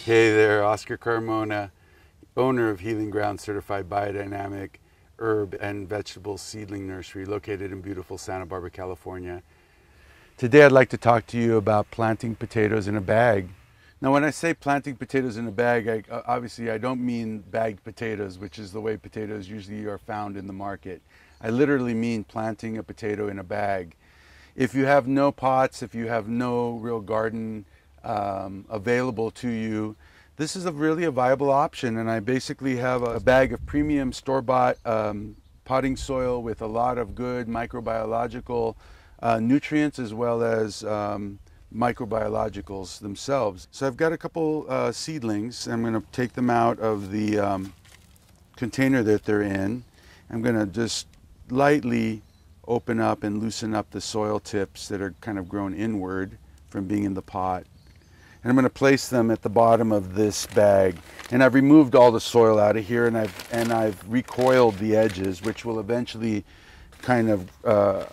Hey there, Oscar Carmona, owner of Healing Ground Certified Biodynamic Herb and Vegetable Seedling Nursery located in beautiful Santa Barbara, California. Today I'd like to talk to you about planting potatoes in a bag. Now when I say planting potatoes in a bag, obviously I don't mean bagged potatoes, which is the way potatoes usually are found in the market. I literally mean planting a potato in a bag. If you have no pots, if you have no real garden available to you, this is really a viable option. And I basically have a bag of premium store-bought potting soil with a lot of good microbiological nutrients as well as microbiologicals themselves. So I've got a couple seedlings. I'm going to take them out of the container that they're in. I'm going to just lightly open up and loosen up the soil tips that are kind of grown inward from being in the pot. And I'm going to place them at the bottom of this bag. And I've removed all the soil out of here, and I've recoiled the edges, which will eventually kind of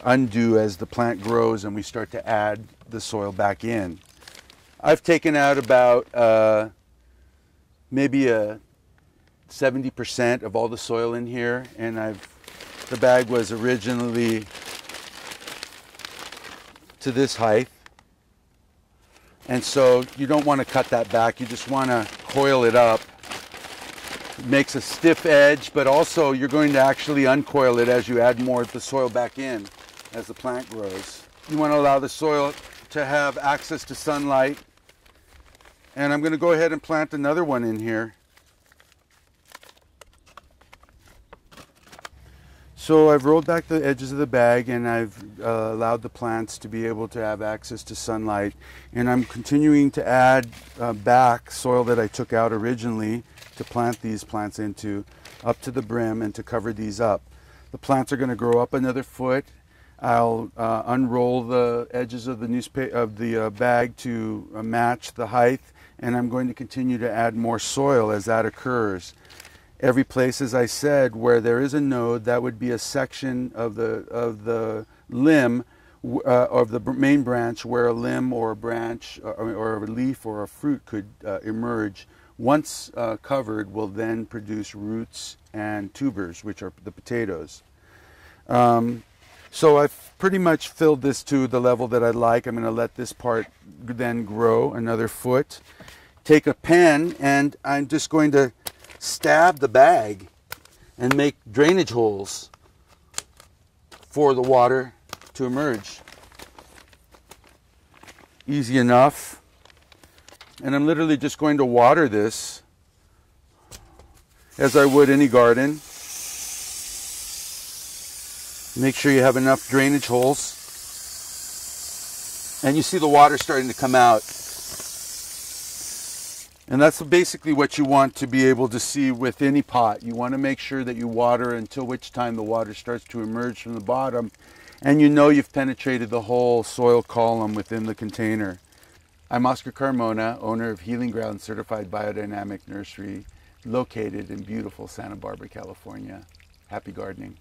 undo as the plant grows and we start to add the soil back in. I've taken out about maybe 70% of all the soil in here, and the bag was originally to this height. And so you don't want to cut that back, you just want to coil it up. It makes a stiff edge, but also you're going to actually uncoil it as you add more of the soil back in as the plant grows. You want to allow the soil to have access to sunlight. And I'm going to go ahead and plant another one in here. So I've rolled back the edges of the bag and I've allowed the plants to be able to have access to sunlight. And I'm continuing to add back soil that I took out originally to plant these plants into up to the brim and to cover these up. The plants are going to grow up another foot. I'll unroll the edges of the bag to match the height, and I'm going to continue to add more soil as that occurs. Every place, as I said, where there is a node, that would be a section of the limb of the main branch where a limb or a branch or a leaf or a fruit could emerge. Once covered, will then produce roots and tubers, which are the potatoes. So I've pretty much filled this to the level that I'd like. I'm going to let this part then grow another foot. Take a pen and I'm just going to stab the bag and make drainage holes for the water to emerge. Easy enough. And I'm literally just going to water this as I would any garden. Make sure you have enough drainage holes. And you see the water starting to come out. And that's basically what you want to be able to see with any pot. You want to make sure that you water until which time the water starts to emerge from the bottom, and you know you've penetrated the whole soil column within the container. I'm Oscar Carmona, owner of Healing Ground Certified Biodynamic Nursery, located in beautiful Santa Barbara, California. Happy gardening.